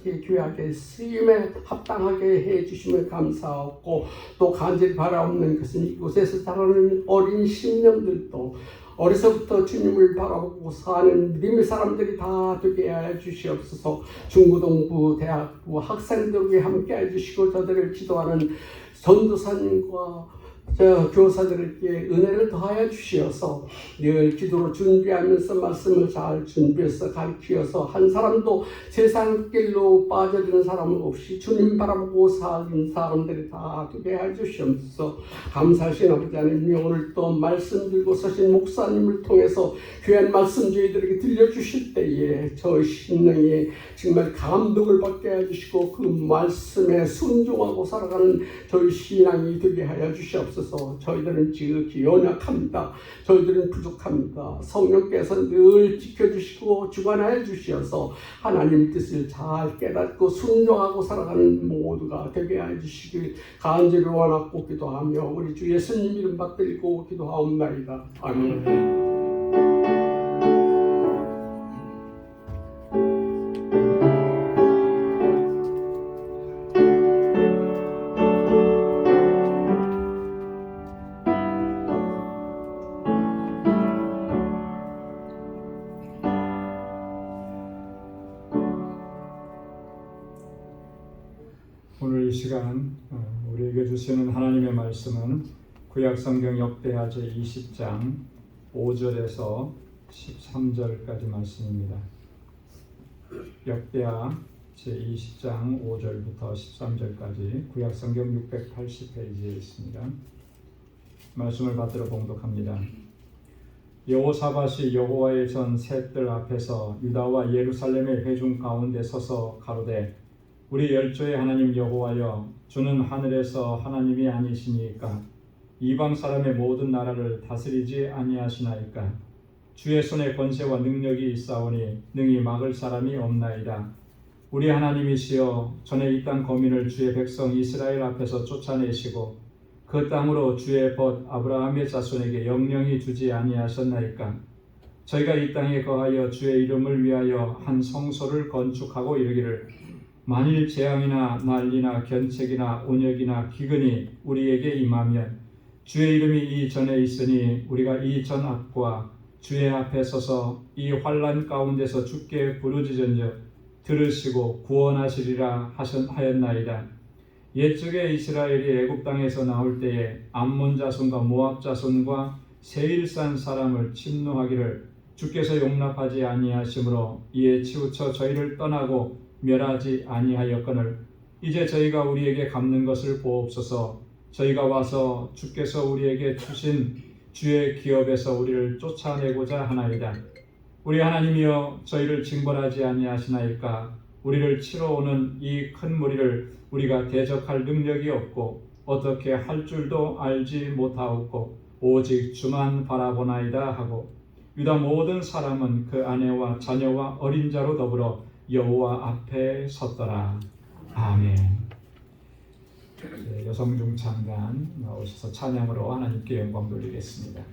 이렇게 귀하게 쓰임에 합당하게 해주심을 감사하고, 또 간절히 바라옵는 것은 이곳에서 자라는 어린 심령들도 어려서부터 주님을 바라보고 사는 믿음의 사람들이 다 되게 해 주시옵소서. 중고등부, 대학부 학생들에게 함께 해주시고, 저들을 지도하는 전도사님과 교사들에게 은혜를 더하여 주시어서 늘 기도로 준비하면서 말씀을 잘 준비해서 가르치어서 한 사람도 세상 길로 빠져드는 사람 없이 주님 바라보고 사는 사람들이 다 되게 해 주시옵소서. 감사하신 아버지 하나님, 오늘 또 말씀 들고 서신 목사님을 통해서 귀한 말씀 저희들에게 들려주실 때에 저 심령이 정말 감동을 받게 해주시고 그 말씀에 순종하고 살아가는 저희 신앙이 되게 하여 주시옵소서. 저희들은 지극히 연약합니다. 저희들은 부족합니다. 성령께서 늘 지켜주시고 주관하여 주시어서 하나님 뜻을 잘 깨닫고 순종하고 살아가는 모두가 되게 하여 주시길 간절히 원하고 기도하며 우리 주 예수님 이름 받들고 기도하옵나이다. 아멘. 오늘 이 시간 우리에게 주시는 하나님의 말씀은 구약성경 역대하 제20장 5절에서 13절까지 말씀입니다. 역대하 제20장 5절부터 13절까지 구약성경 680페이지에 있습니다. 말씀을 받들어 봉독합니다. 여호사밧이 여호와의 전 셋들 앞에서 유다와 예루살렘의 회중 가운데 서서 가로되 우리 열조의 하나님 여호와여, 주는 하늘에서 하나님이 아니시니까 이방 사람의 모든 나라를 다스리지 아니하시나이까. 주의 손에 권세와 능력이 있사오니 능히 막을 사람이 없나이다. 우리 하나님이시여, 전에 이 땅 거민을 주의 백성 이스라엘 앞에서 쫓아내시고 그 땅으로 주의 벗 아브라함의 자손에게 영영히 주지 아니하셨나이까. 저희가 이 땅에 거하여 주의 이름을 위하여 한 성소를 건축하고 이르기를 만일 재앙이나 난리나 견책이나 온역이나 기근이 우리에게 임하면 주의 이름이 이 전에 있으니 우리가 이 전 앞과 주의 앞에 서서 이 환난 가운데서 주께 부르짖은즉 들으시고 구원하시리라 하였나이다. 옛적에 이스라엘이 애굽 땅에서 나올 때에 암몬 자손과 모압 자손과 세일산 사람을 침노하기를 주께서 용납하지 아니하심으로 이에 치우쳐 저희를 떠나고 멸하지 아니하였거늘 이제 저희가 우리에게 갚는 것을 보옵소서. 저희가 와서 주께서 우리에게 주신 주의 기업에서 우리를 쫓아내고자 하나이다. 우리 하나님이여, 저희를 징벌하지 아니하시나이까. 우리를 치러 오는 이 큰 무리를 우리가 대적할 능력이 없고 어떻게 할 줄도 알지 못하옵고 오직 주만 바라보나이다 하고 유다 모든 사람은 그 아내와 자녀와 어린 자로 더불어 여호와 앞에 섰더라. 아멘. 여성 중창단 나오셔서 찬양으로 하나님께 영광 돌리겠습니다.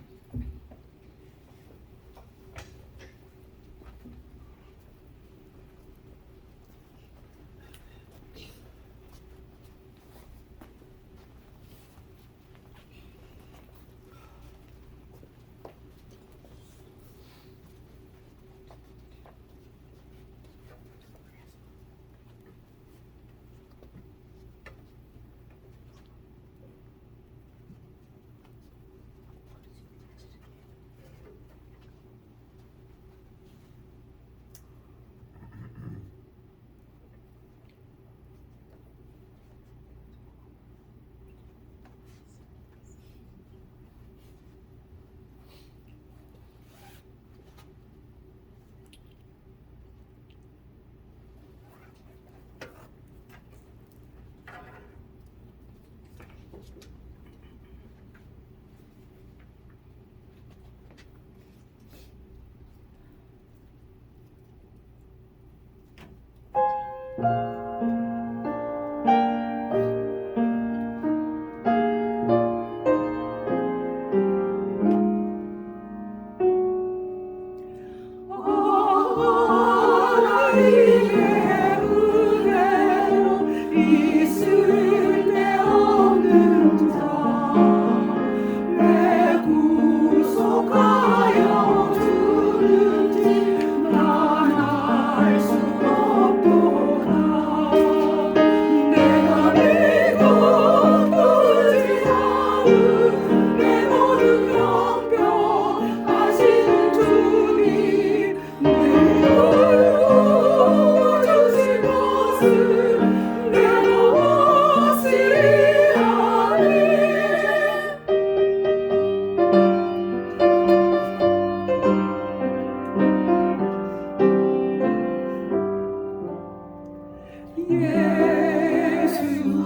예수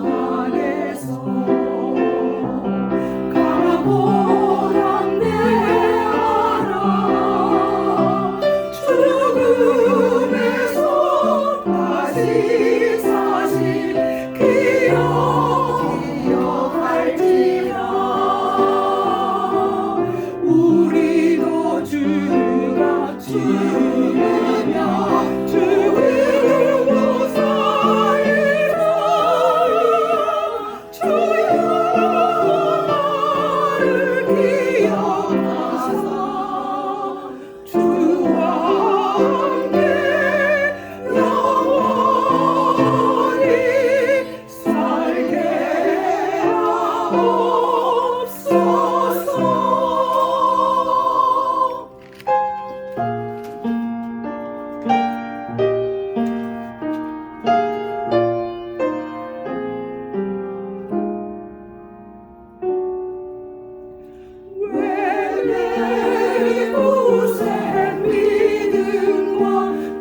안에서 강보람대하라 죽음에서 다시 사신 기억할지라 우리도 주가 주느냐 주를 무사히라 주여 나를 기억하사 주와 함께 영원히 살게 하옵소서. 왜 고생 믿음과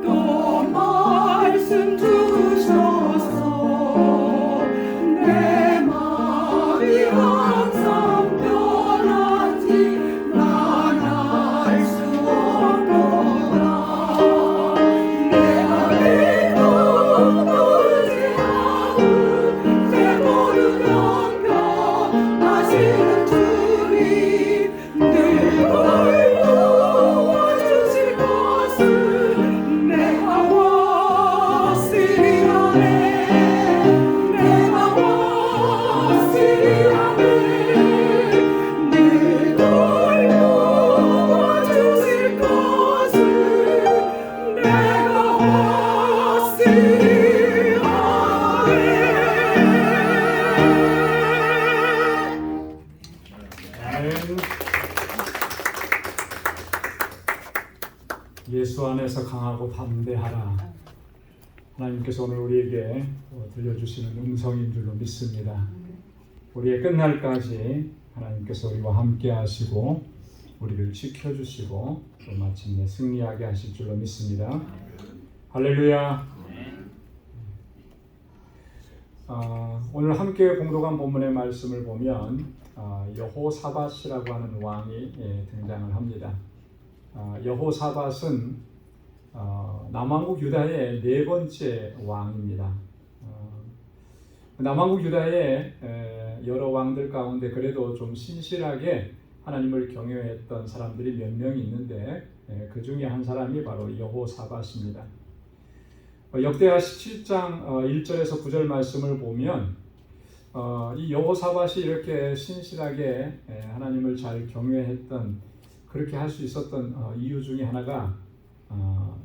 또 말씀 주셔서 내 마음이 항상 변한지 난 알 수 없도다. 내가 믿고 돌지 않은 내 모르면 변하시는 주님 늘 도와주실 것을 내가 확실히하네. 내가 확실히하네. 늘 도와주실 것을 내가 확실히하네. 예수 안에서 강하고 담대하라. 하나님께서 오늘 우리에게 들려주시는 음성인 줄로 믿습니다. 우리의 끝날까지 하나님께서 우리와 함께 하시고 우리를 지켜주시고 또 마침내 승리하게 하실 줄로 믿습니다. 할렐루야. 오늘 함께 공독한 본문의 말씀을 보면 여호사밧이라고 하는 왕이 등장을 합니다. 여호사밧은 남왕국 유다의 네 번째 왕입니다. 남왕국 유다의 여러 왕들 가운데 그래도 좀 신실하게 하나님을 경외했던 사람들이 몇 명 있는데 그 중에 한 사람이 바로 여호사밧입니다. 역대하 17장 1절에서 9절 말씀을 보면 이 여호사밧이 이렇게 신실하게 하나님을 잘 경외했던 그렇게 할 수 있었던 이유 중에 하나가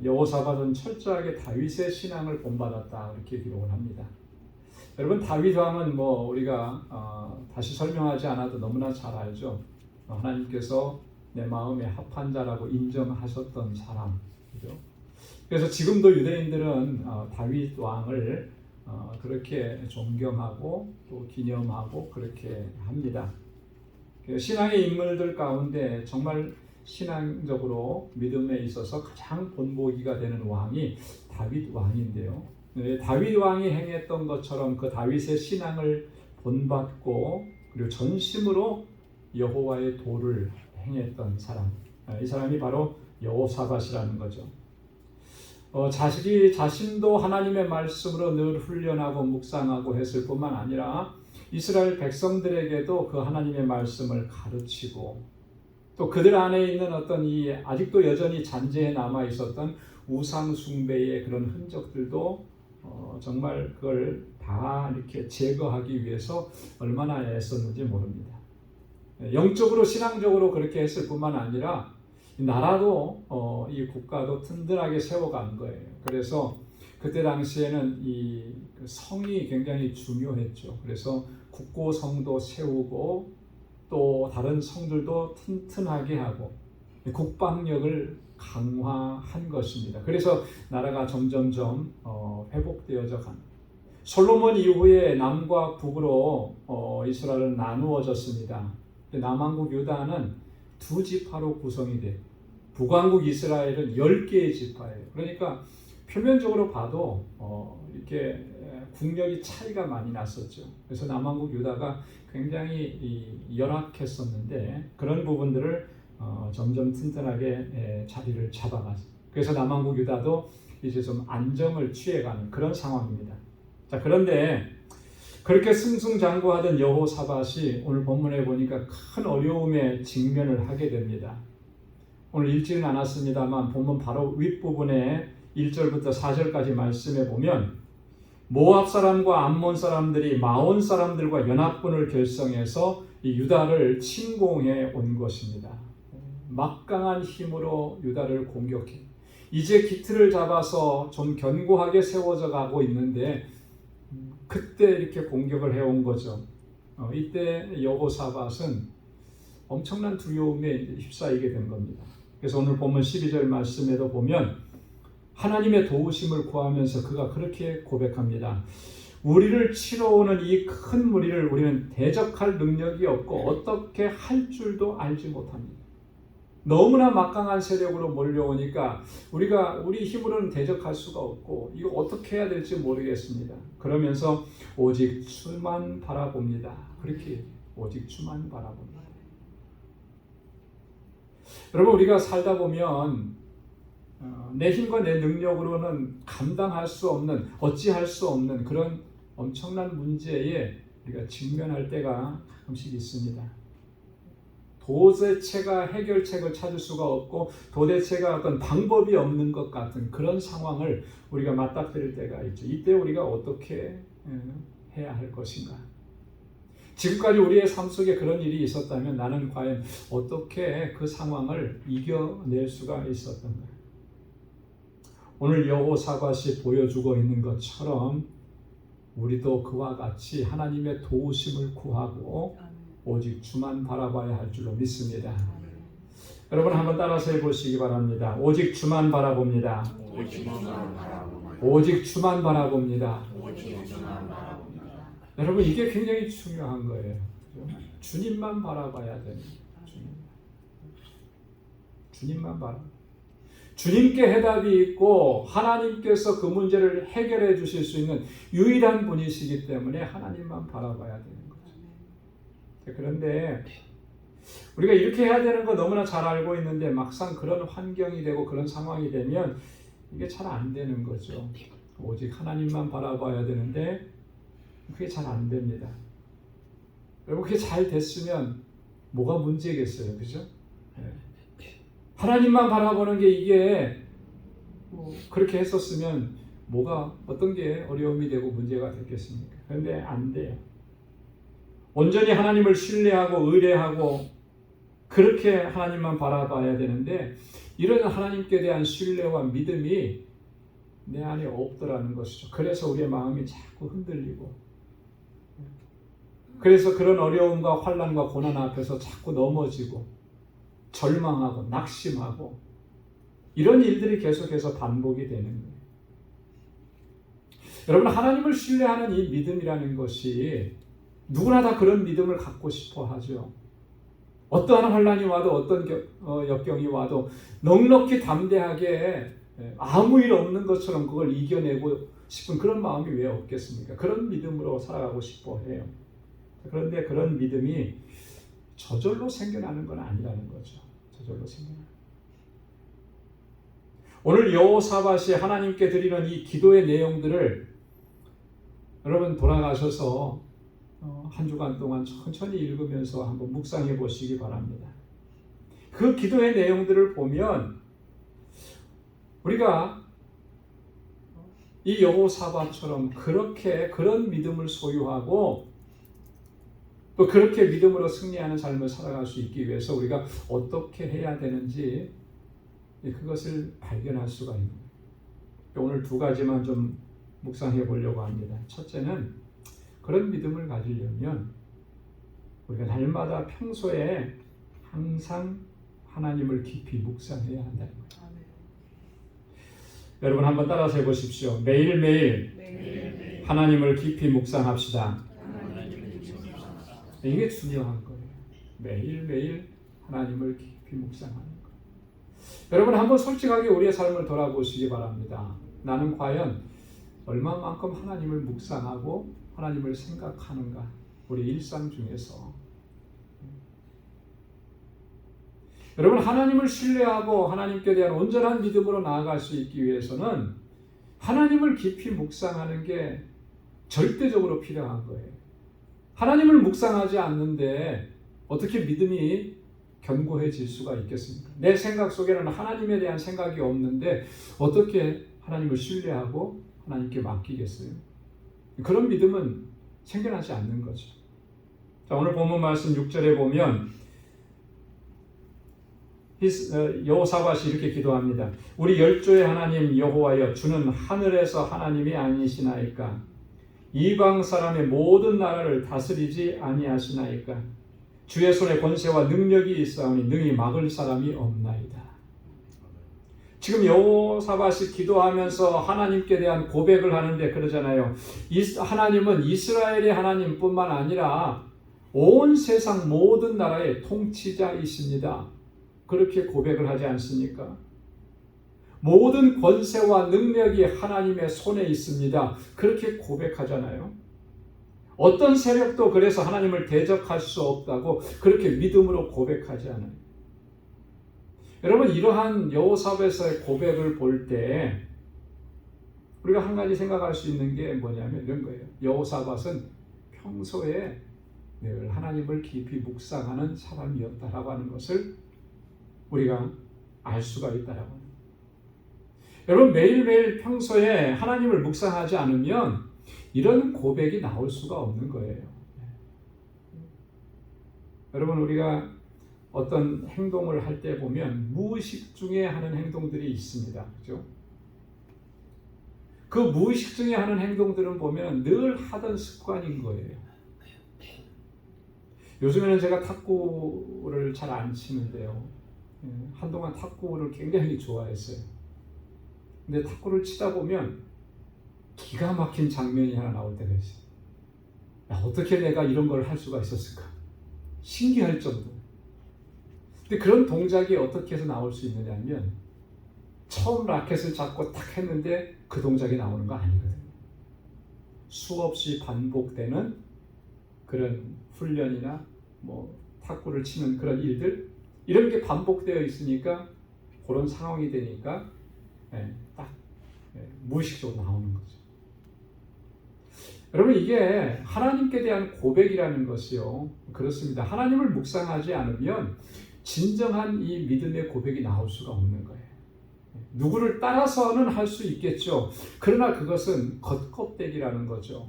여호사밧은 철저하게 다윗의 신앙을 본받았다 이렇게 기록을 합니다. 여러분 다윗 왕은 뭐 우리가 다시 설명하지 않아도 너무나 잘 알죠. 하나님께서 내 마음에 합한 자라고 인정하셨던 사람, 그죠? 그래서 지금도 유대인들은 다윗 왕을 그렇게 존경하고 또 기념하고 그렇게 합니다. 신앙의 인물들 가운데 정말 신앙적으로 믿음에 있어서 가장 본보기가 되는 왕이 다윗 왕인데요. 다윗 왕이 행했던 것처럼 그 다윗의 신앙을 본받고 그리고 전심으로 여호와의 도를 행했던 사람, 이 사람이 바로 여호사밧이라는 거죠. 자신도 하나님의 말씀으로 늘 훈련하고 묵상하고 했을 뿐만 아니라 이스라엘 백성들에게도 그 하나님의 말씀을 가르치고 또 그들 안에 있는 어떤 이 아직도 여전히 잔재에 남아 있었던 우상 숭배의 그런 흔적들도 정말 그걸 다 이렇게 제거하기 위해서 얼마나 애썼는지 모릅니다. 영적으로 신앙적으로 그렇게 했을 뿐만 아니라 나라도 이 국가도 든든하게 세워간 거예요. 그래서 그때 당시에는 이 성이 굉장히 중요했죠. 그래서 국고성도 세우고 또 다른 성들도 튼튼하게 하고 국방력을 강화한 것입니다. 그래서 나라가 점점점 회복되어져 간. 솔로몬 이후에 남과 북으로 이스라엘은 나누어졌습니다. 남왕국 유다는 두 지파로 구성이 돼. 북왕국 이스라엘은 10개의 지파예요. 그러니까 표면적으로 봐도 이렇게 국력이 차이가 많이 났었죠. 그래서 남왕국 유다가 굉장히 열악했었는데 그런 부분들을 점점 튼튼하게 자리를 잡아가죠. 그래서 남왕국 유다도 이제 좀 안정을 취해가는 그런 상황입니다. 자, 그런데 그렇게 승승장구하던 여호사밧이 오늘 본문에 보니까 큰 어려움에 직면을 하게 됩니다. 오늘 읽지는 않았습니다만 본문 바로 윗부분에 1절부터 4절까지 말씀해 보면 모압 사람과 암몬 사람들이 마온 사람들과 연합군을 결성해서 이 유다를 침공해 온 것입니다. 막강한 힘으로 유다를 공격해 이제 기틀을 잡아서 좀 견고하게 세워져 가고 있는데 그때 이렇게 공격을 해온 거죠. 이때 여호사밧은 엄청난 두려움에 휩싸이게 된 겁니다. 그래서 오늘 본문 12절 말씀에도 보면 하나님의 도우심을 구하면서 그가 그렇게 고백합니다. 우리를 치러 오는 이 큰 무리를 우리는 대적할 능력이 없고 어떻게 할 줄도 알지 못합니다. 너무나 막강한 세력으로 몰려오니까 우리 힘으로는 대적할 수가 없고 이거 어떻게 해야 될지 모르겠습니다. 그러면서 오직 주만 바라봅니다. 그렇게 오직 주만 바라봅니다. 여러분, 우리가 살다 보면 내 힘과 내 능력으로는 감당할 수 없는, 어찌할 수 없는 그런 엄청난 문제에 우리가 직면할 때가 가끔씩 있습니다. 도대체가 해결책을 찾을 수가 없고 도대체가 어떤 방법이 없는 것 같은 그런 상황을 우리가 맞닥뜨릴 때가 있죠. 이때 우리가 어떻게 해야 할 것인가? 지금까지 우리의 삶 속에 그런 일이 있었다면 나는 과연 어떻게 그 상황을 이겨낼 수가 있었던가? 오늘 여호사밧이 보여주고 있는 것처럼 우리도 그와 같이 하나님의 도우심을 구하고 오직 주만 바라봐야 할 줄로 믿습니다. 여러분 한번 따라서 해보시기 바랍니다. 오직 주만 바라봅니다. 오직 주만 바라봅니다. 여러분, 이게 굉장히 중요한 거예요. 주님만 바라봐야 됩니다. 주님만 바라. 주님께 해답이 있고 하나님께서 그 문제를 해결해 주실 수 있는 유일한 분이시기 때문에 하나님만 바라봐야 되는 거죠. 그런데 우리가 이렇게 해야 되는 거 너무나 잘 알고 있는데 막상 그런 환경이 되고 그런 상황이 되면 이게 잘 안 되는 거죠. 오직 하나님만 바라봐야 되는데 그게 잘 안 됩니다. 여러분, 그게 잘 됐으면 뭐가 문제겠어요, 그죠? 하나님만 바라보는 게 이게 그렇게 했었으면 뭐가 어떤 게 어려움이 되고 문제가 됐겠습니까? 그런데 안 돼요. 온전히 하나님을 신뢰하고 의뢰하고 그렇게 하나님만 바라봐야 되는데 이런 하나님께 대한 신뢰와 믿음이 내 안에 없더라는 것이죠. 그래서 우리의 마음이 자꾸 흔들리고 그래서 그런 어려움과 환난과 고난 앞에서 자꾸 넘어지고 절망하고 낙심하고 이런 일들이 계속해서 반복이 되는 거예요. 여러분, 하나님을 신뢰하는 이 믿음이라는 것이 누구나 다 그런 믿음을 갖고 싶어 하죠. 어떠한 환난이 와도 어떤 역경이 와도 넉넉히 담대하게 아무 일 없는 것처럼 그걸 이겨내고 싶은 그런 마음이 왜 없겠습니까? 그런 믿음으로 살아가고 싶어 해요. 그런데 그런 믿음이 저절로 생겨나는 건 아니라는 거죠. 저절로 생겨나는. 오늘 여호사밧이 하나님께 드리는 이 기도의 내용들을 여러분 돌아가셔서 한 주간 동안 천천히 읽으면서 한번 묵상해 보시기 바랍니다. 그 기도의 내용들을 보면 우리가 이 여호사밧처럼 그렇게 그런 믿음을 소유하고 또 그렇게 믿음으로 승리하는 삶을 살아갈 수 있기 위해서 우리가 어떻게 해야 되는지 그것을 발견할 수가 있는 거예요. 오늘 두 가지만 좀 묵상해 보려고 합니다. 첫째는 그런 믿음을 가지려면 우리가 날마다 평소에 항상 하나님을 깊이 묵상해야 한다는 거예요. 여러분 한번 따라서 해보십시오. 매일매일 하나님을 깊이 묵상합시다. 이게 중요한 거예요. 매일매일 하나님을 깊이 묵상하는 거예요. 여러분 한번 솔직하게 우리의 삶을 돌아보시기 바랍니다. 나는 과연 얼마만큼 하나님을 묵상하고 하나님을 생각하는가? 우리 일상 중에서. 여러분, 하나님을 신뢰하고 하나님께 대한 온전한 믿음으로 나아갈 수 있기 위해서는 하나님을 깊이 묵상하는 게 절대적으로 필요한 거예요. 하나님을 묵상하지 않는데 어떻게 믿음이 견고해질 수가 있겠습니까? 내 생각 속에는 하나님에 대한 생각이 없는데 어떻게 하나님을 신뢰하고 하나님께 맡기겠어요? 그런 믿음은 생겨나지 않는 거죠. 자, 오늘 본문 말씀 6절에 보면 여호사밧이 이렇게 기도합니다. 우리 열조의 하나님 여호와여, 주는 하늘에서 하나님이 아니시나이까? 이방 사람의 모든 나라를 다스리지 아니하시나이까? 주의 손에 권세와 능력이 있사오니 능히 막을 사람이 없나이다. 지금 여호사밧이 기도하면서 하나님께 대한 고백을 하는데 그러잖아요. 하나님은 이스라엘의 하나님뿐만 아니라 온 세상 모든 나라의 통치자이십니다. 그렇게 고백을 하지 않습니까? 모든 권세와 능력이 하나님의 손에 있습니다. 그렇게 고백하잖아요. 어떤 세력도 그래서 하나님을 대적할 수 없다고 그렇게 믿음으로 고백하지 않아요. 여러분, 이러한 여호사밧의 고백을 볼 때 우리가 한 가지 생각할 수 있는 게 뭐냐면 이런 거예요. 여호사밧은 평소에 늘 하나님을 깊이 묵상하는 사람이었다라고 하는 것을 우리가 알 수가 있다라고 합니다. 여러분, 매일매일 평소에 하나님을 묵상하지 않으면 이런 고백이 나올 수가 없는 거예요. 여러분, 우리가 어떤 행동을 할 때 보면 무의식 중에 하는 행동들이 있습니다. 그죠? 그 무의식 중에 하는 행동들은 보면 늘 하던 습관인 거예요. 요즘에는 제가 탁구를 잘 안 치는데요. 한동안 탁구를 굉장히 좋아했어요. 근데 탁구를 치다 보면 기가 막힌 장면이 하나 나올 때가 있어요. 야, 어떻게 내가 이런 걸 할 수가 있었을까? 신기할 정도. 근데 그런 동작이 어떻게 해서 나올 수 있느냐 하면 처음 라켓을 잡고 탁 했는데 그 동작이 나오는 거 아니거든요. 수없이 반복되는 그런 훈련이나 탁구를 치는 그런 일들, 이런 게 반복되어 있으니까 그런 상황이 되니까 딱 무의식적으로 나오는 거죠. 여러분, 이게 하나님께 대한 고백이라는 것이요, 그렇습니다. 하나님을 묵상하지 않으면 진정한 이 믿음의 고백이 나올 수가 없는 거예요. 누구를 따라서는 할 수 있겠죠. 그러나 그것은 겉껍데기라는 거죠.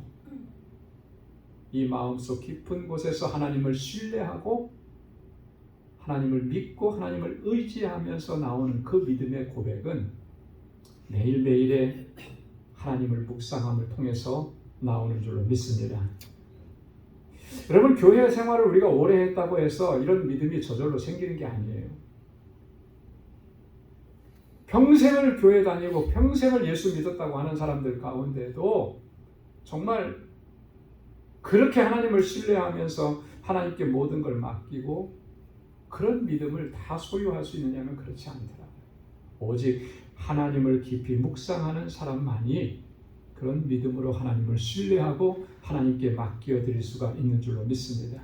이 마음속 깊은 곳에서 하나님을 신뢰하고 하나님을 믿고 하나님을 의지하면서 나오는 그 믿음의 고백은 매일매일의 하나님을 묵상함을 통해서 나오는 줄로 믿습니다. 여러분, 교회 생활을 우리가 오래 했다고 해서 이런 믿음이 저절로 생기는 게 아니에요. 평생을 교회 다니고 평생을 예수 믿었다고 하는 사람들 가운데도 정말 그렇게 하나님을 신뢰하면서 하나님께 모든 걸 맡기고 그런 믿음을 다 소유할 수 있느냐면 그렇지 않더라고요. 오직 하나님을 깊이 묵상하는 사람만이 그런 믿음으로 하나님을 신뢰하고 하나님께 맡겨드릴 수가 있는 줄로 믿습니다.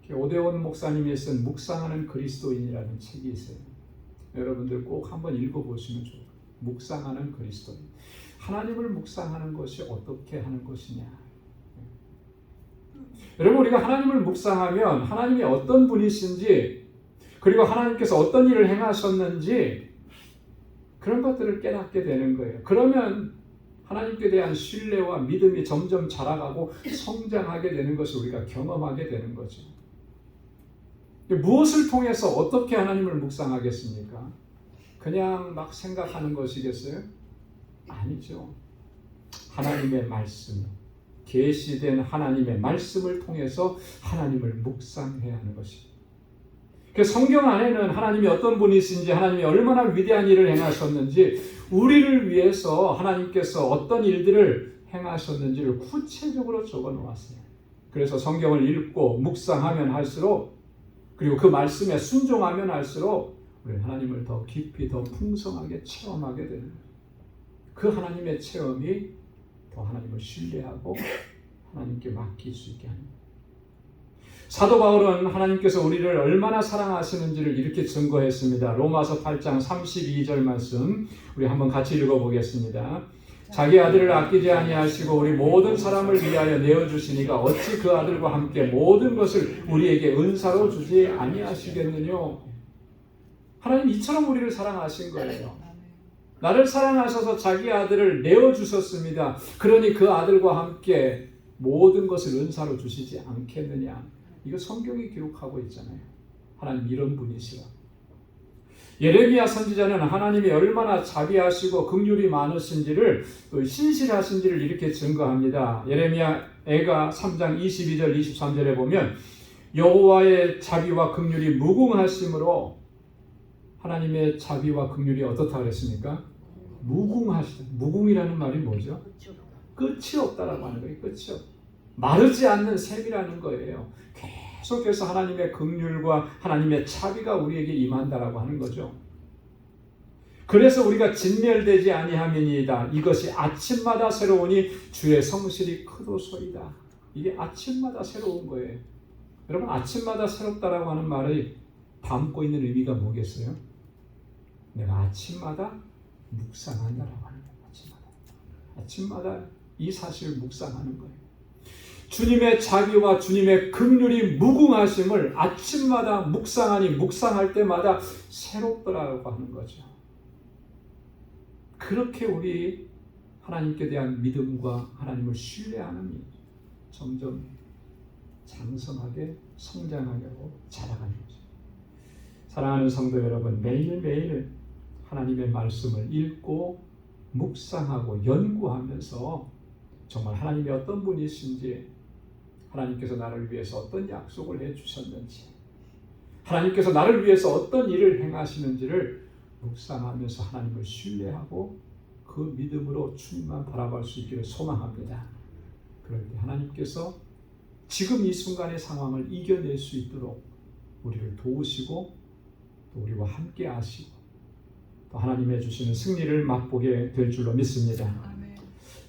오대원 목사님이 쓴 묵상하는 그리스도인이라는 책이 있어요. 여러분들 꼭 한번 읽어보시면 좋을 거예요. 묵상하는 그리스도인. 하나님을 묵상하는 것이 어떻게 하는 것이냐. 여러분, 우리가 하나님을 묵상하면 하나님이 어떤 분이신지, 그리고 하나님께서 어떤 일을 행하셨는지 그런 것들을 깨닫게 되는 거예요. 그러면 하나님께 대한 신뢰와 믿음이 점점 자라가고 성장하게 되는 것을 우리가 경험하게 되는 거죠. 무엇을 통해서 어떻게 하나님을 묵상하겠습니까? 그냥 막 생각하는 것이겠어요? 아니죠. 하나님의 말씀, 계시된 하나님의 말씀을 통해서 하나님을 묵상해야 하는 것입니다. 성경 안에는 하나님이 어떤 분이신지, 하나님이 얼마나 위대한 일을 행하셨는지, 우리를 위해서 하나님께서 어떤 일들을 행하셨는지를 구체적으로 적어 놓았어요. 그래서 성경을 읽고 묵상하면 할수록, 그리고 그 말씀에 순종하면 할수록 우리 하나님을 더 깊이 더 풍성하게 체험하게 되는 거예요. 그 하나님의 체험이 더 하나님을 신뢰하고 하나님께 맡길 수 있게 합니다. 사도 바울은 하나님께서 우리를 얼마나 사랑하시는지를 이렇게 증거했습니다. 로마서 8장 32절 말씀 우리 한번 같이 읽어보겠습니다. 자기 아들을 아끼지 아니하시고 우리 모든 사람을 위하여 내어주시니가 어찌 그 아들과 함께 모든 것을 우리에게 은사로 주지 아니하시겠느냐. 하나님 이처럼 우리를 사랑하신 거예요. 나를 사랑하셔서 자기 아들을 내어주셨습니다. 그러니 그 아들과 함께 모든 것을 은사로 주시지 않겠느냐. 이거 성경이 기록하고 있잖아요. 하나님 이런 분이시라. 예레미야 선지자는 하나님이 얼마나 자비하시고 긍휼이 많으신지를 또 신실하신지를 이렇게 증거합니다. 예레미야 애가 3장 22절 23절에 보면 여호와의 자비와 긍휼이 무궁하심으로 하나님의 자비와 긍휼이 어떻다 그랬습니까? 무궁하시다. 무궁이라는 말이 뭐죠? 끝이 없다라고 하는 거예요. 끝이 없다. 마르지 않는 샘이라는 거예요. 계속해서 하나님의 긍휼과 하나님의 자비가 우리에게 임한다라고 하는 거죠. 그래서 우리가 진멸되지 아니함이니이다. 이것이 아침마다 새로우니 주의 성실이 크도소이다. 이게 아침마다 새로운 거예요. 여러분 아침마다 새롭다라고 하는 말이 담고 있는 의미가 뭐겠어요? 내가 아침마다 묵상한다라고 하는 거예요. 아침마다 이 사실을 묵상하는 거예요. 주님의 자비와 주님의 긍휼이 무궁하심을 아침마다 묵상하니 묵상할 때마다 새롭더라고 하는 거죠. 그렇게 우리 하나님께 대한 믿음과 하나님을 신뢰하는 점점 장성하게 성장하게 하고 자라가는 거죠. 사랑하는 성도 여러분, 매일매일 하나님의 말씀을 읽고 묵상하고 연구하면서 정말 하나님이 어떤 분이신지, 하나님께서 나를 위해서 어떤 약속을 해주셨는지, 하나님께서 나를 위해서 어떤 일을 행하시는지를 묵상하면서 하나님을 신뢰하고 그 믿음으로 주님만 바라볼 수 있기를 소망합니다. 그럴 때 하나님께서 지금 이 순간의 상황을 이겨낼 수 있도록 우리를 도우시고 또 우리와 함께 하시고 또 하나님의 주시는 승리를 맛보게 될 줄로 믿습니다.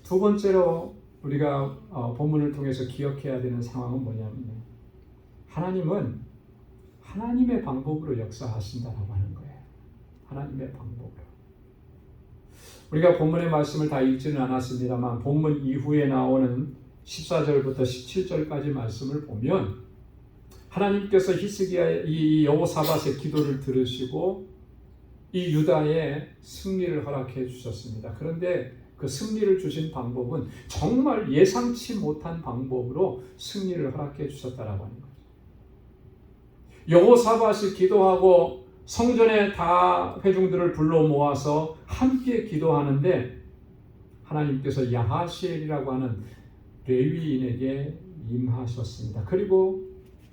두 번째로 우리가 본문을 통해서 기억해야 되는 상황은 뭐냐면요. 하나님은 하나님의 방법으로 역사하신다라고 하는 거예요. 하나님의 방법으로. 우리가 본문의 말씀을 다 읽지는 않았습니다만 본문 이후에 나오는 14절부터 17절까지 말씀을 보면 하나님께서 히스기야 이 여호사밧의 기도를 들으시고 이 유다의 승리를 허락해 주셨습니다. 그런데 그 승리를 주신 방법은 정말 예상치 못한 방법으로 승리를 허락해 주셨다라고 하는 거죠. 여호사밧이 기도하고 성전에 다 회중들을 불러 모아서 함께 기도하는데 하나님께서 야하시엘이라고 하는 레위인에게 임하셨습니다. 그리고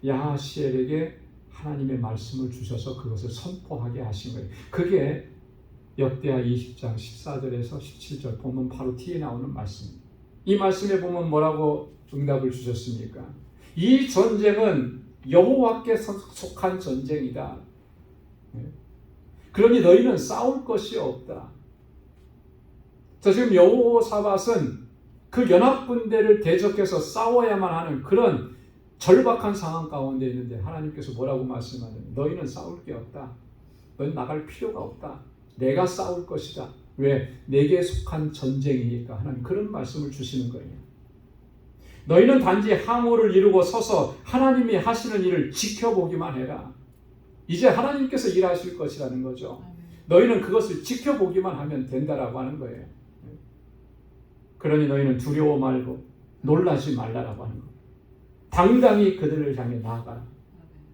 야하시엘에게 하나님의 말씀을 주셔서 그것을 선포하게 하신 거예요. 그게 역대하 20장 14절에서 17절 보면 바로 뒤에 나오는 말씀입니다. 이 말씀에 보면 뭐라고 응답을 주셨습니까? 이 전쟁은 여호와께 속한 전쟁이다. 그러니 너희는 싸울 것이 없다. 자, 지금 여호사밧은 그 연합군대를 대적해서 싸워야만 하는 그런 절박한 상황 가운데 있는데 하나님께서 뭐라고 말씀하냐면 너희는 싸울 게 없다. 너희는 나갈 필요가 없다. 내가 싸울 것이다. 왜? 내게 속한 전쟁이니까 하나님 그런 말씀을 주시는 거예요. 너희는 단지 항우를 이루고 서서 하나님이 하시는 일을 지켜보기만 해라. 이제 하나님께서 일하실 것이라는 거죠. 너희는 그것을 지켜보기만 하면 된다라고 하는 거예요. 그러니 너희는 두려워 말고 놀라지 말라라고 하는 거예요. 당당히 그들을 향해 나아가라.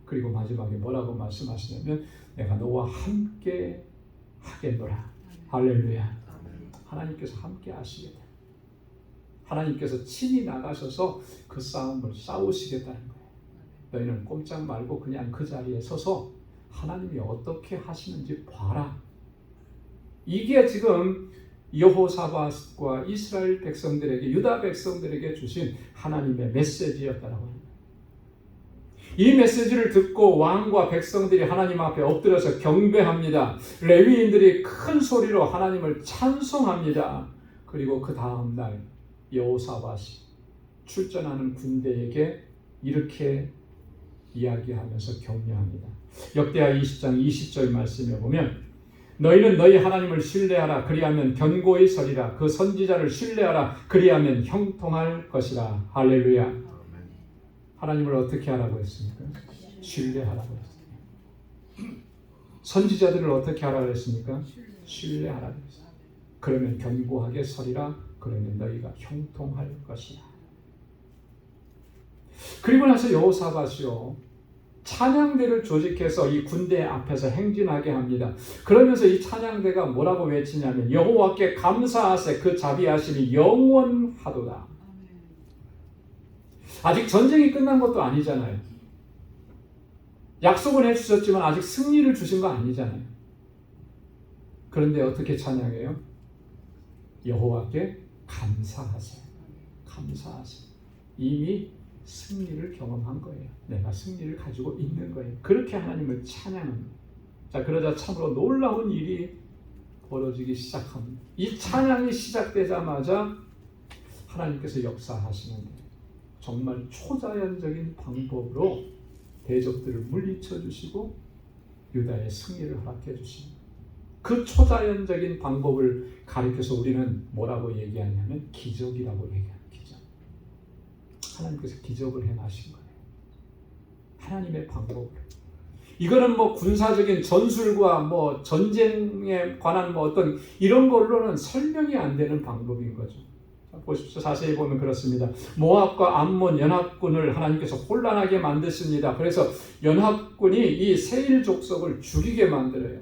그리고 마지막에 뭐라고 말씀하시냐면 내가 너와 함께 하겠노라. 할렐루야. 하나님께서 함께 하시겠다. 하나님께서 친히 나가셔서 그 싸움을 싸우시겠다는 거예요. 너희는 꼼짝 말고 그냥 그 자리에 서서 하나님이 어떻게 하시는지 봐라. 이게 지금 여호사밧과 이스라엘 백성들에게, 유다 백성들에게 주신 하나님의 메시지였다라고 합니다. 이 메시지를 듣고 왕과 백성들이 하나님 앞에 엎드려서 경배합니다. 레위인들이 큰 소리로 하나님을 찬송합니다. 그리고 그 다음 날 여호사밧이 출전하는 군대에게 이렇게 이야기하면서 격려합니다. 역대하 20장 20절 말씀에 보면 너희는 너희 하나님을 신뢰하라. 그리하면 견고히 서리라. 그 선지자를 신뢰하라. 그리하면 형통할 것이라. 할렐루야. 하나님을 어떻게 하라고 했습니까? 신뢰하라고 했어요. 선지자들을 어떻게 하라고 했습니까? 신뢰하라고 했어요. 그러면 견고하게 서리라. 그러면 너희가 형통할 것이라. 그리고 나서 여호사밧이요 찬양대를 조직해서 이 군대 앞에서 행진하게 합니다. 그러면서 이 찬양대가 뭐라고 외치냐면 여호와께 감사하세 그 자비하심이 영원하도다. 아직 전쟁이 끝난 것도 아니잖아요. 약속은 해주셨지만 아직 승리를 주신 거 아니잖아요. 그런데 어떻게 찬양해요? 여호와께 감사하세. 감사하세. 이미 승리를 경험한 거예요. 내가 승리를 가지고 있는 거예요. 그렇게 하나님을 찬양합니다. 자, 그러자 참으로 놀라운 일이 벌어지기 시작합니다. 이 찬양이 시작되자마자 하나님께서 역사하시는 거예요. 정말 초자연적인 방법으로 대적들을 물리쳐 주시고 유다의 승리를 허락해 주십니다. 그 초자연적인 방법을 가리켜서 우리는 뭐라고 얘기하냐면 기적이라고 얘기합니다. 하나님께서 기적을 행하신 거예요. 하나님의 방법으로. 이거는 뭐 군사적인 전술과 뭐 전쟁에 관한 뭐 어떤 이런 걸로는 설명이 안 되는 방법인 거죠. 보십시오. 자세히 보면 그렇습니다. 모압과 암몬 연합군을 하나님께서 혼란하게 만드십니다. 그래서 연합군이 이 세일 족속을 죽이게 만들어요.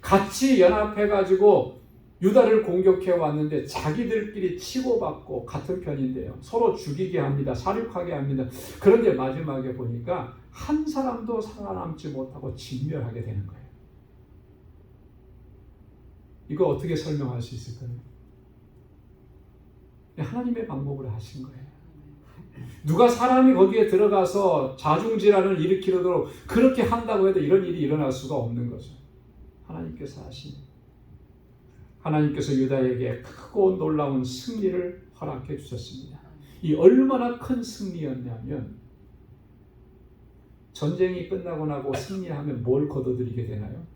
같이 연합해가지고 유다를 공격해 왔는데 자기들끼리 치고받고 같은 편인데요. 서로 죽이게 합니다. 사륙하게 합니다. 그런데 마지막에 보니까 한 사람도 살아남지 못하고 진멸하게 되는 거예요. 이거 어떻게 설명할 수 있을까요? 하나님의 방법으로 하신 거예요. 누가 사람이 거기에 들어가서 자중질환을 일으키도록 그렇게 한다고 해도 이런 일이 일어날 수가 없는 거죠. 하나님께서 하신 거예요. 하나님께서 유다에게 크고 놀라운 승리를 허락해 주셨습니다. 이 얼마나 큰 승리였냐면 전쟁이 끝나고 나고 승리하면 뭘 거둬들이게 되나요?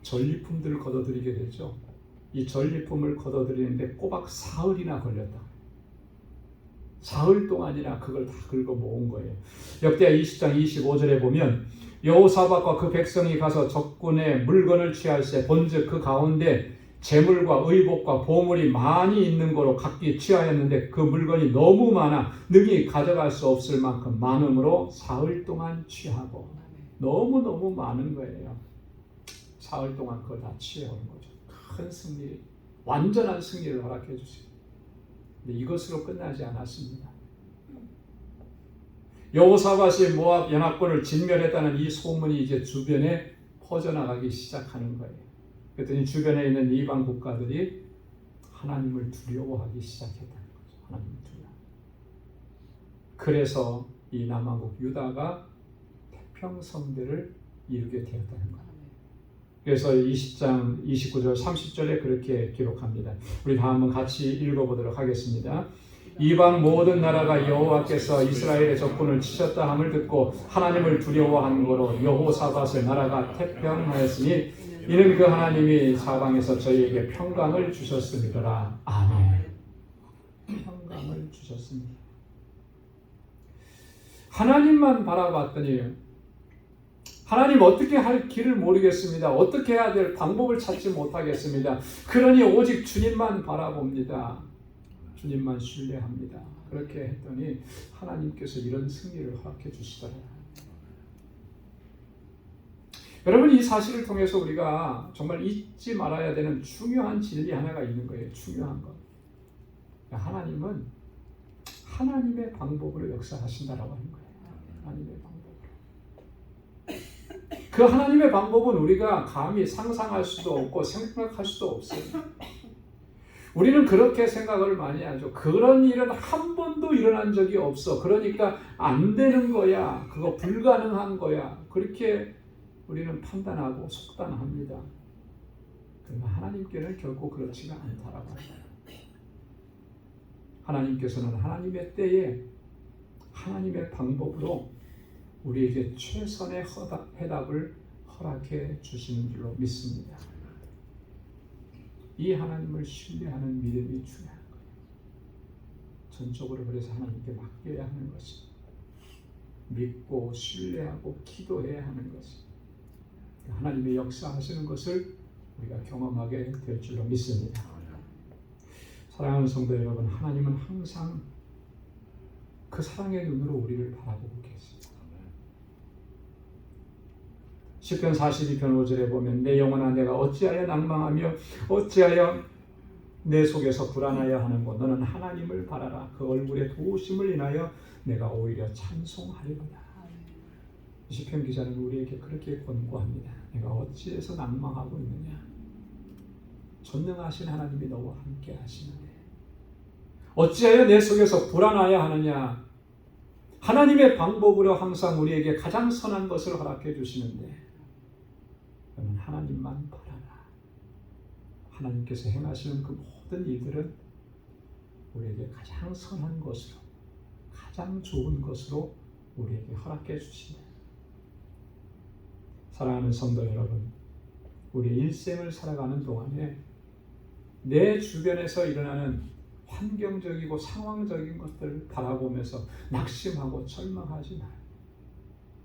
전리품들을 거둬들이게 되죠. 이 전리품을 거둬들이는데 꼬박 사흘이나 걸렸다. 사흘 동안이나 그걸 다 긁어 모은 거예요. 역대하 20장 25절에 보면 여호사밧과 그 백성이 가서 적군의 물건을 취할세 본즉 그 가운데 재물과 의복과 보물이 많이 있는 거로 각기 취하였는데 그 물건이 너무 많아 능히 가져갈 수 없을 만큼 많음으로 사흘 동안 취하고 너무너무 많은 거예요. 사흘 동안 그걸 다 취해오는 거죠. 큰 승리, 완전한 승리를 허락해 주시고 근데 이것으로 끝나지 않았습니다. 여호사밧이 모압 연합군을 진멸했다는 이 소문이 이제 주변에 퍼져나가기 시작하는 거예요. 그랬더니 주변에 있는 이방 국가들이 하나님을 두려워하기 시작했다는 거죠. 하나님을 두려워. 그래서 이 남왕국 유다가 태평성대를 이루게 되었다는 거예요. 그래서 20장 29절 30절에 그렇게 기록합니다. 우리 다 한번 같이 읽어보도록 하겠습니다. 이방 모든 나라가 여호와께서 이스라엘의 적군을 치셨다 함을 듣고 하나님을 두려워하는 거로 여호사밧의 나라가 태평하였으니 이는 그 하나님이 사방에서 저희에게 평강을 주셨음이더라. 아멘. 평강을 주셨습니다. 하나님만 바라봤더니 하나님 어떻게 할 길을 모르겠습니다. 어떻게 해야 될 방법을 찾지 못하겠습니다. 그러니 오직 주님만 바라봅니다. 주님만 신뢰합니다. 그렇게 했더니 하나님께서 이런 승리를 허락해 주시더라. 여러분 이 사실을 통해서 우리가 정말 잊지 말아야 되는 중요한 진리 하나가 있는 거예요. 중요한 것. 하나님은 하나님의 방법으로 역사하신다라고 하는 거예요. 하나님의 방법으로. 그 하나님의 방법은 우리가 감히 상상할 수도 없고 생각할 수도 없어요. 우리는 그렇게 생각을 많이 하죠. 그런 일은 한 번도 일어난 적이 없어. 그러니까 안 되는 거야. 그거 불가능한 거야. 그렇게 우리는 판단하고 속단합니다. 그러나 하나님께는 결코 그렇지가 않다라고 합니다. 하나님께서는 하나님의 때에 하나님의 방법으로 우리에게 최선의 해답을 허락해 주시는 줄로 믿습니다. 이 하나님을 신뢰하는 믿음이 중요한 거예요. 전적으로 그래서 하나님께 맡겨야 하는 것이, 믿고 신뢰하고 기도해야 하는 것이, 하나님의 역사하시는 것을 우리가 경험하게 될 줄로 믿습니다. 사랑하는 성도 여러분, 하나님은 항상 그 사랑의 눈으로 우리를 바라보고 계십니다. 시편 42편 5절에 보면 내 영혼아 내가 어찌하여 낭망하며 어찌하여 내 속에서 불안하여 하는고 너는 하나님을 바라라. 그 얼굴의 도우심을 인하여 내가 오히려 찬송하리로다. 시편 기자는 우리에게 그렇게 권고합니다. 내가 어찌해서 낭망하고 있느냐? 전능하신 하나님이 너와 함께 하시는데 어찌하여 내 속에서 불안하여 하느냐? 하나님의 방법으로 항상 우리에게 가장 선한 것을 허락해 주시는데 그러면 하나님만 바라라. 하나님께서 행하시는 그 모든 일들은 우리에게 가장 선한 것으로, 가장 좋은 것으로 우리에게 허락해 주신다. 사랑하는 성도 여러분, 우리 일생을 살아가는 동안에 내 주변에서 일어나는 환경적이고 상황적인 것들을 바라보면서 낙심하고 절망하지 마요.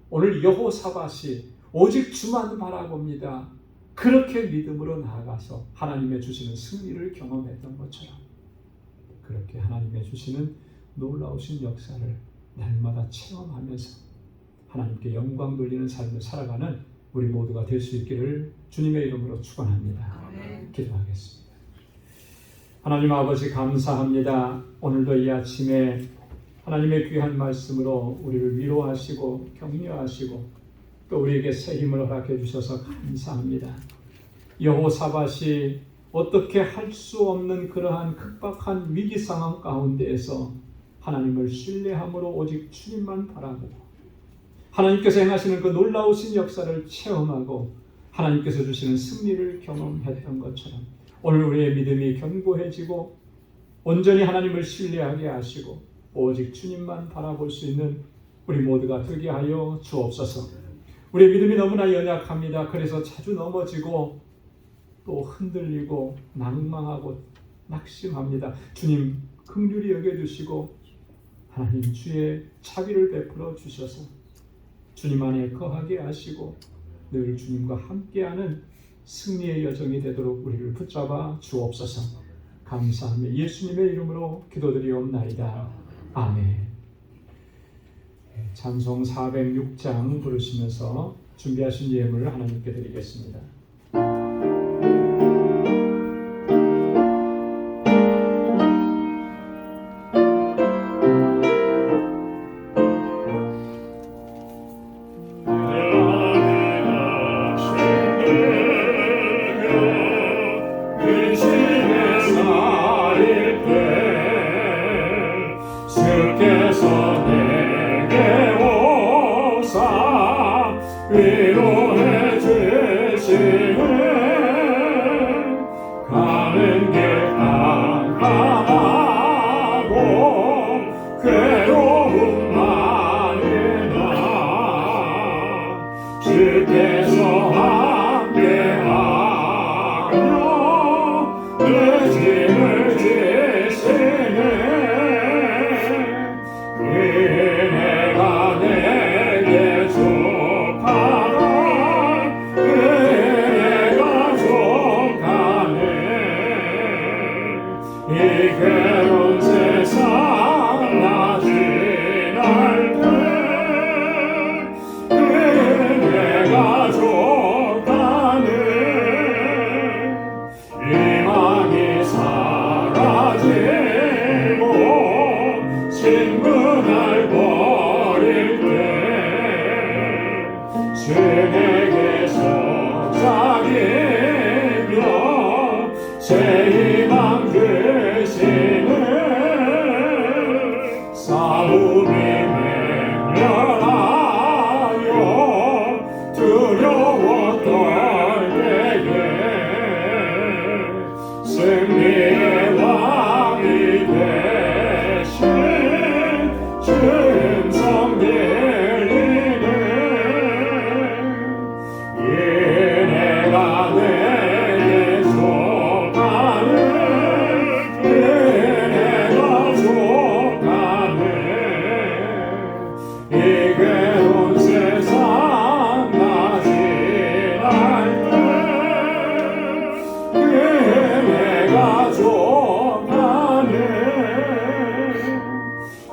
오늘 여호사밧이 오직 주만 바라봅니다. 그렇게 믿음으로 나아가서 하나님의 주시는 승리를 경험했던 것처럼 그렇게 하나님의 주시는 놀라우신 역사를 날마다 체험하면서 하나님께 영광 돌리는 삶을 살아가는 우리 모두가 될 수 있기를 주님의 이름으로 축원합니다. 기도하겠습니다. 하나님 아버지 감사합니다. 오늘도 이 아침에 하나님의 귀한 말씀으로 우리를 위로하시고 격려하시고 또 우리에게 새 힘을 허락해 주셔서 감사합니다. 여호사밧이 어떻게 할 수 없는 그러한 급박한 위기 상황 가운데에서 하나님을 신뢰함으로 오직 주님만 바라보고 하나님께서 행하시는 그 놀라우신 역사를 체험하고 하나님께서 주시는 승리를 경험했던 것처럼 오늘 우리의 믿음이 견고해지고 온전히 하나님을 신뢰하게 하시고 오직 주님만 바라볼 수 있는 우리 모두가 되게 하여 주옵소서. 우리의 믿음이 너무나 연약합니다. 그래서 자주 넘어지고 또 흔들리고 낭망하고 낙심합니다. 주님 긍휼히 여겨주시고 하나님 주의 자비를 베풀어 주셔서 주님 안에 거하게 하시고 늘 주님과 함께하는 승리의 여정이 되도록 우리를 붙잡아 주옵소서. 감사하며 예수님의 이름으로 기도드리옵나이다. 아멘. 찬송 406장 부르시면서 준비하신 예물을 하나님께 드리겠습니다. 위로해 주시네 가는 길 깜깜하고 괴로움 많으나 주께서 함께하며 내 짐을 지시네 은혜가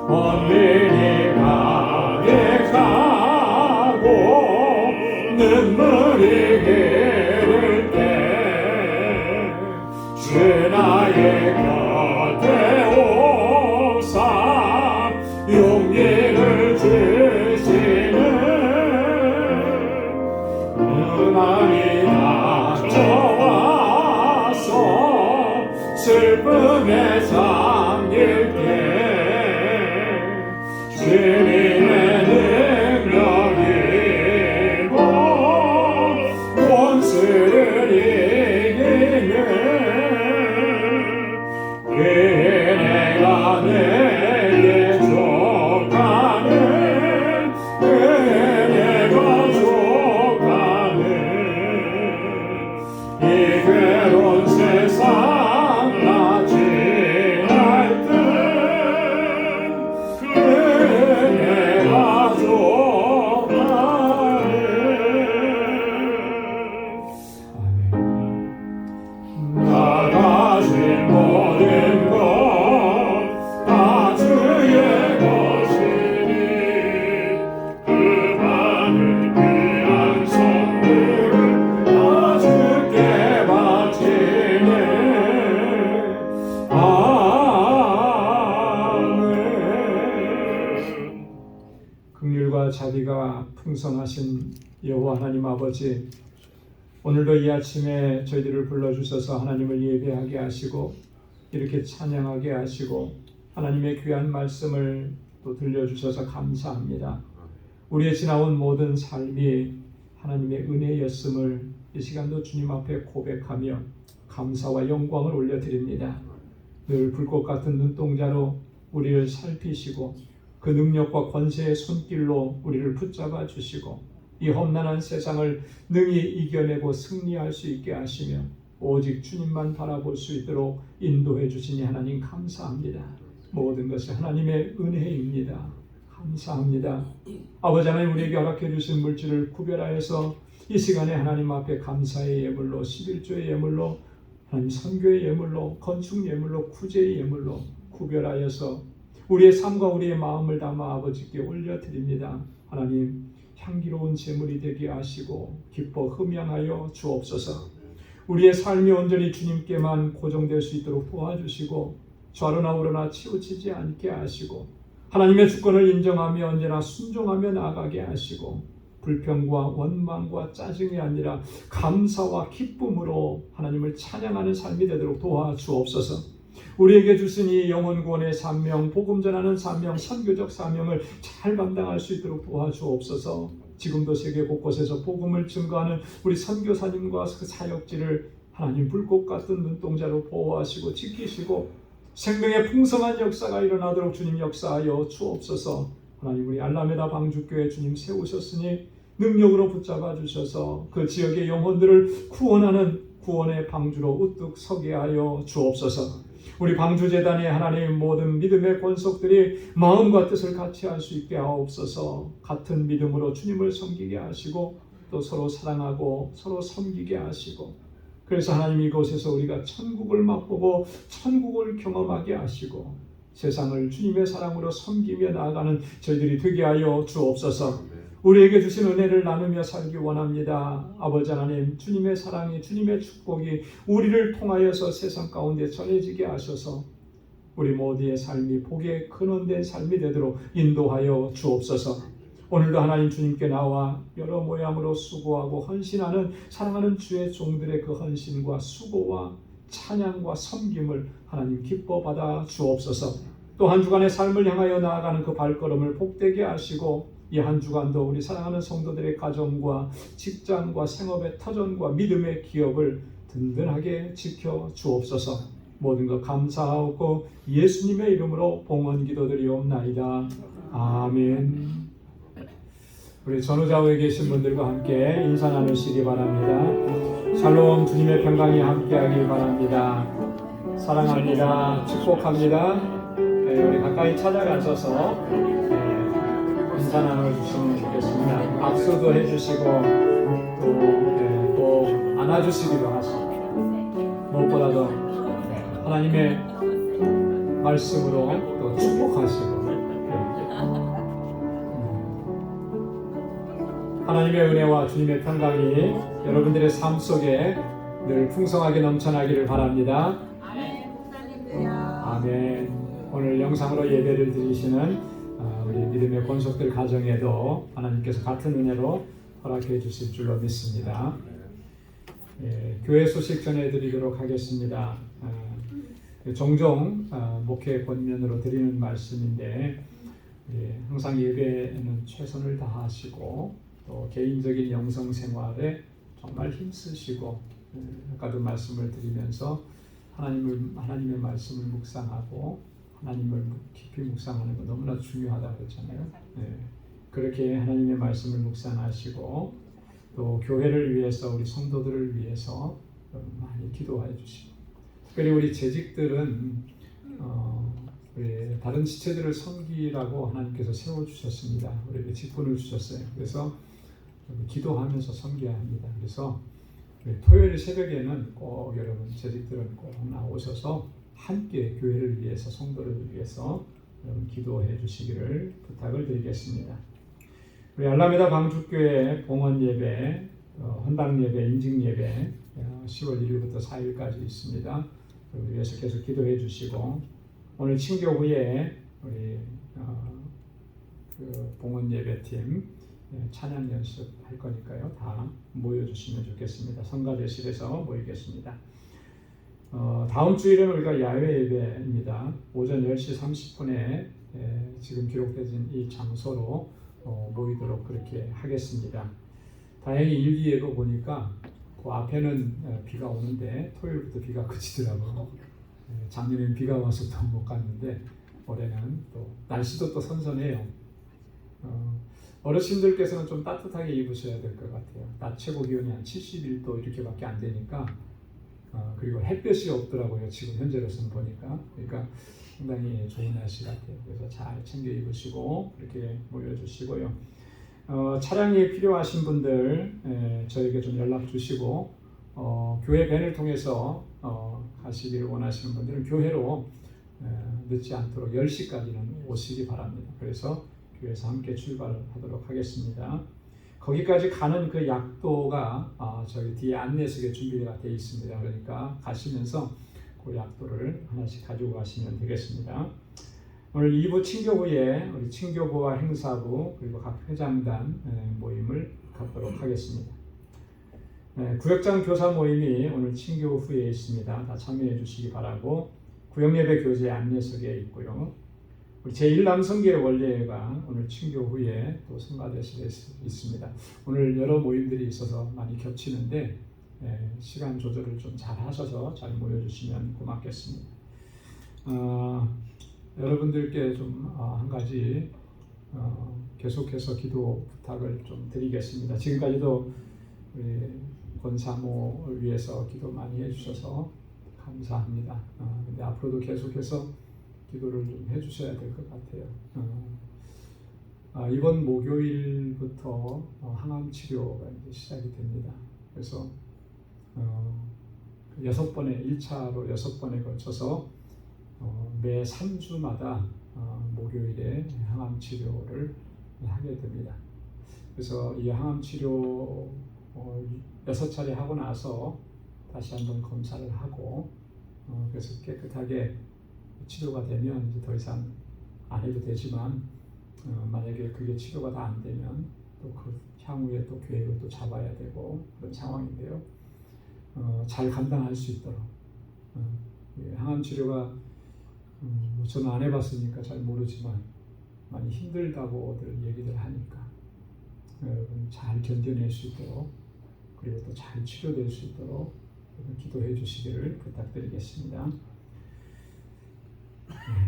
원빈이 가득하고 눈물이 흐를 때 주 나의 곁에 오사 용기를 주시는 눈알이 닥쳐와서 슬픔에 잠길 때 주님의 능력이고 원수를 이기는 은혜가 내게 족하는 은혜가 족하는 이 괴로운 세상 나 지날 때 은혜가 족하네. 나 가진 모든 것 다 주의 것이니 그 많은 귀한 선물을 다 주께 바치네. 아멘. 긍휼과 자비가 풍성하신 여호와 하나님 아버지, 오늘도 이 아침에 저희들을 불러주셔서 하나님을 예배하게 하시고 이렇게 찬양하게 하시고 하나님의 귀한 말씀을 또 들려주셔서 감사합니다. 우리의 지나온 모든 삶이 하나님의 은혜였음을 이 시간도 주님 앞에 고백하며 감사와 영광을 올려드립니다. 늘 불꽃 같은 눈동자로 우리를 살피시고 그 능력과 권세의 손길로 우리를 붙잡아 주시고 이 험난한 세상을 능히 이겨내고 승리할 수 있게 하시며 오직 주님만 바라볼 수 있도록 인도해 주시니 하나님 감사합니다. 모든 것이 하나님의 은혜입니다. 감사합니다. 아버지 하나님, 우리에게 허락해 주신 물질을 구별하여서 이 시간에 하나님 앞에 감사의 예물로, 11조의 예물로, 하나님 선교의 예물로, 건축 예물로, 구제의 예물로 구별하여서 우리의 삶과 우리의 마음을 담아 아버지께 올려드립니다. 하나님, 향기로운 제물이 되게 하시고 기뻐 흠양하여 주옵소서. 우리의 삶이 온전히 주님께만 고정될 수 있도록 도와주시고 좌로나 우로나 치우치지 않게 하시고 하나님의 주권을 인정하며 언제나 순종하며 나아가게 하시고 불평과 원망과 짜증이 아니라 감사와 기쁨으로 하나님을 찬양하는 삶이 되도록 도와주옵소서. 우리에게 주신 이 영혼 구원의 사명, 복음 전하는 사명, 선교적 사명을 잘 감당할 수 있도록 도와주옵소서. 지금도 세계 곳곳에서 복음을 증거하는 우리 선교사님과 그 사역지를 하나님 불꽃 같은 눈동자로 보호하시고 지키시고 생명의 풍성한 역사가 일어나도록 주님 역사하여 주옵소서. 하나님, 우리 알라메다 방주교회 주님 세우셨으니 능력으로 붙잡아 주셔서 그 지역의 영혼들을 구원하는 구원의 방주로 우뚝 서게 하여 주옵소서. 우리 방주재단의 하나님 모든 믿음의 권속들이 마음과 뜻을 같이 할 수 있게 하옵소서. 같은 믿음으로 주님을 섬기게 하시고 또 서로 사랑하고 서로 섬기게 하시고, 그래서 하나님 이곳에서 우리가 천국을 맛보고 천국을 경험하게 하시고 세상을 주님의 사랑으로 섬기며 나아가는 저희들이 되게 하여 주옵소서. 우리에게 주신 은혜를 나누며 살기 원합니다. 아버지 하나님, 주님의 사랑이, 주님의 축복이 우리를 통하여서 세상 가운데 전해지게 하셔서 우리 모두의 삶이 복의 근원된 삶이 되도록 인도하여 주옵소서. 오늘도 하나님 주님께 나와 여러 모양으로 수고하고 헌신하는 사랑하는 주의 종들의 그 헌신과 수고와 찬양과 섬김을 하나님 기뻐 받아 주옵소서. 또 한 주간의 삶을 향하여 나아가는 그 발걸음을 복되게 하시고 이 한 주간도 우리 사랑하는 성도들의 가정과 직장과 생업의 터전과 믿음의 기업을 든든하게 지켜 주옵소서. 모든 것 감사하고 예수님의 이름으로 봉헌 기도드리옵나이다. 아멘. 우리 전후좌우에 계신 분들과 함께 인사 나누시기 바랍니다. 샬롬, 주님의 평강이 함께하길 바랍니다. 사랑합니다. 축복합니다. 네, 우리 가까이 찾아가셔서 인사 나눠주시면 좋겠습니다. 박수도 해주시고 또 안아주시기도 하시고, 무엇보다도 하나님의 말씀으로 또 축복하시고 하나님의 은혜와 주님의 평강이 여러분들의 삶 속에 늘 풍성하게 넘쳐나기를 바랍니다. 아멘. 오늘 영상으로 예배를 드리시는 우리 믿음의 권속들 가정에도 하나님께서 같은 은혜로 허락해 주실 줄로 믿습니다. 교회 소식 전해드리도록 하겠습니다. 종종 목회 권면으로 드리는 말씀인데 항상 예배에는 최선을 다하시고 또 개인적인 영성 생활에 정말 힘쓰시고 아까도 말씀을 드리면서 하나님의 말씀을 묵상하고 하나님을 깊이 묵상하는 거 너무나 중요하다고 했잖아요. 그렇게 하나님의 말씀을 묵상하시고 또 교회를 위해서 우리 성도들을 위해서 많이 기도해 주시고 특별히 우리 재직들은 우리 다른 지체들을 섬기라고 하나님께서 세워주셨습니다. 우리에게 직분을 주셨어요. 그래서 기도하면서 섬겨야 합니다. 그래서 토요일 새벽에는 꼭 여러분 재직들은 꼭 나오셔서 함께 교회를 위해서 성도를 위해서 여러분 기도해 주시기를 부탁을 드리겠습니다. 우리 알라메다 광주교회 봉헌 예배, 헌당 예배, 인직 예배 10월 1일부터 4일까지 있습니다. 우리 위해서 계속 기도해 주시고 오늘 친교 후에 우리 그 봉헌 예배팀 찬양 연습할 거니까요. 다 모여주시면 좋겠습니다. 성가대실에서 모이겠습니다. 다음 주일은 우리가 야외 예배입니다. 오전 10시 30분에 지금 기록되진 이 장소로 모이도록 그렇게 하겠습니다. 다행히 일기예보 보니까 그 앞에는 비가 오는데 토요일부터 비가 그치더라고요. 작년에는 비가 와서 또 못 갔는데 올해는 또 날씨도 또 선선해요. 어르신들께서는 좀 따뜻하게 입으셔야 될 것 같아요. 낮 최고 기온이 한 71도 이렇게밖에 안 되니까 그리고 햇볕이 없더라고요. 지금 현재로서는 보니까. 그러니까 상당히 좋은 날씨 같아요. 그래서 잘 챙겨 입으시고 그렇게 모여주시고요. 차량이 필요하신 분들 저에게 좀 연락 주시고 교회 밴을 통해서 가시기를 원하시는 분들은 교회로 늦지 않도록 10시까지는 오시기 바랍니다. 그래서 교회에서 함께 출발하도록 하겠습니다. 거기까지 가는 그 약도가 저희 뒤에 안내석에 준비가 되어 있습니다. 그러니까 가시면서 그 약도를 하나씩 가지고 가시면 되겠습니다. 오늘 2부 친교 후에 우리 친교부와 행사부 그리고 각 회장단 모임을 갖도록 하겠습니다. 구역장 교사 모임이 오늘 친교 후에 있습니다. 다 참여해 주시기 바라고 구역예배 교재 안내석에 있고요. 우리 제1남성교회 원례회가 오늘 친교 후에 또 성가대실에 있습니다. 오늘 여러 모임들이 있어서 많이 겹치는데 시간 조절을 좀 잘 하셔서 잘 모여주시면 고맙겠습니다. 여러분들께 좀 한 가지 계속해서 기도 부탁을 좀 드리겠습니다. 지금까지도 우리 권사모를 위해서 기도 많이 해주셔서 감사합니다. 근데 앞으로도 계속해서 기도를 좀 해주셔야 될 것 같아요. 이번 목요일부터 항암 치료가 이제 시작이 됩니다. 그래서 1차로 6번에 걸쳐서 매 3주마다 목요일에 항암 치료를 하게 됩니다. 그래서 이 항암 치료 6차례 하고 나서 다시 한번 검사를 하고 그래서 깨끗하게 치료가 되면 이제 더 이상 안 해도 되지만 만약에 그게 치료가 다 안 되면 또 그 향후에 또 계획을 또 잡아야 되고 그런 상황인데요. 잘 감당할 수 있도록 항암 치료가 저는 안 해봤으니까 잘 모르지만 많이 힘들다고들 얘기들 하니까 여러분 잘 견뎌낼 수 있도록 그리고 또 잘 치료될 수 있도록 기도해 주시기를 부탁드리겠습니다.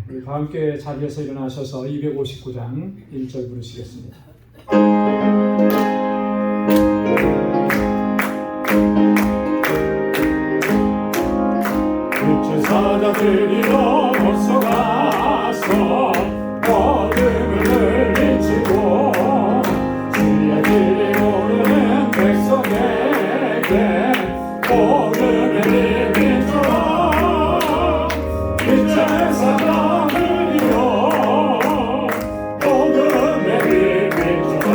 우리 다 함께 자리에서 일어나셔서 259장 1절 부르시겠습니다. 빛의 사자들이 넘어서 가서 어둠을 물리치고 주의 길이 모르는 백성에게 복음의 빛을 주라. 빛의 사자들이여 복음의 빛을 주라.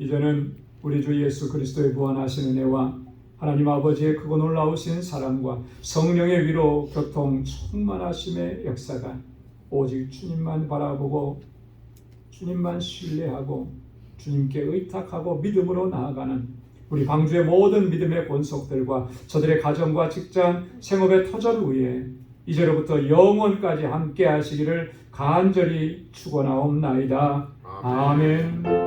이제는 우리 주 예수 그리스도의 무한하신 은혜와 하나님 아버지의 크고 놀라우신 사랑과 성령의 위로 교통 충만하심의 역사가 오직 주님만 바라보고 주님만 신뢰하고 주님께 의탁하고 믿음으로 나아가는 우리 방주의 모든 믿음의 권속들과 저들의 가정과 직장, 생업의 터전을 위해 이제로부터 영원까지 함께 하시기를 간절히 축원하옵나이다. 아멘.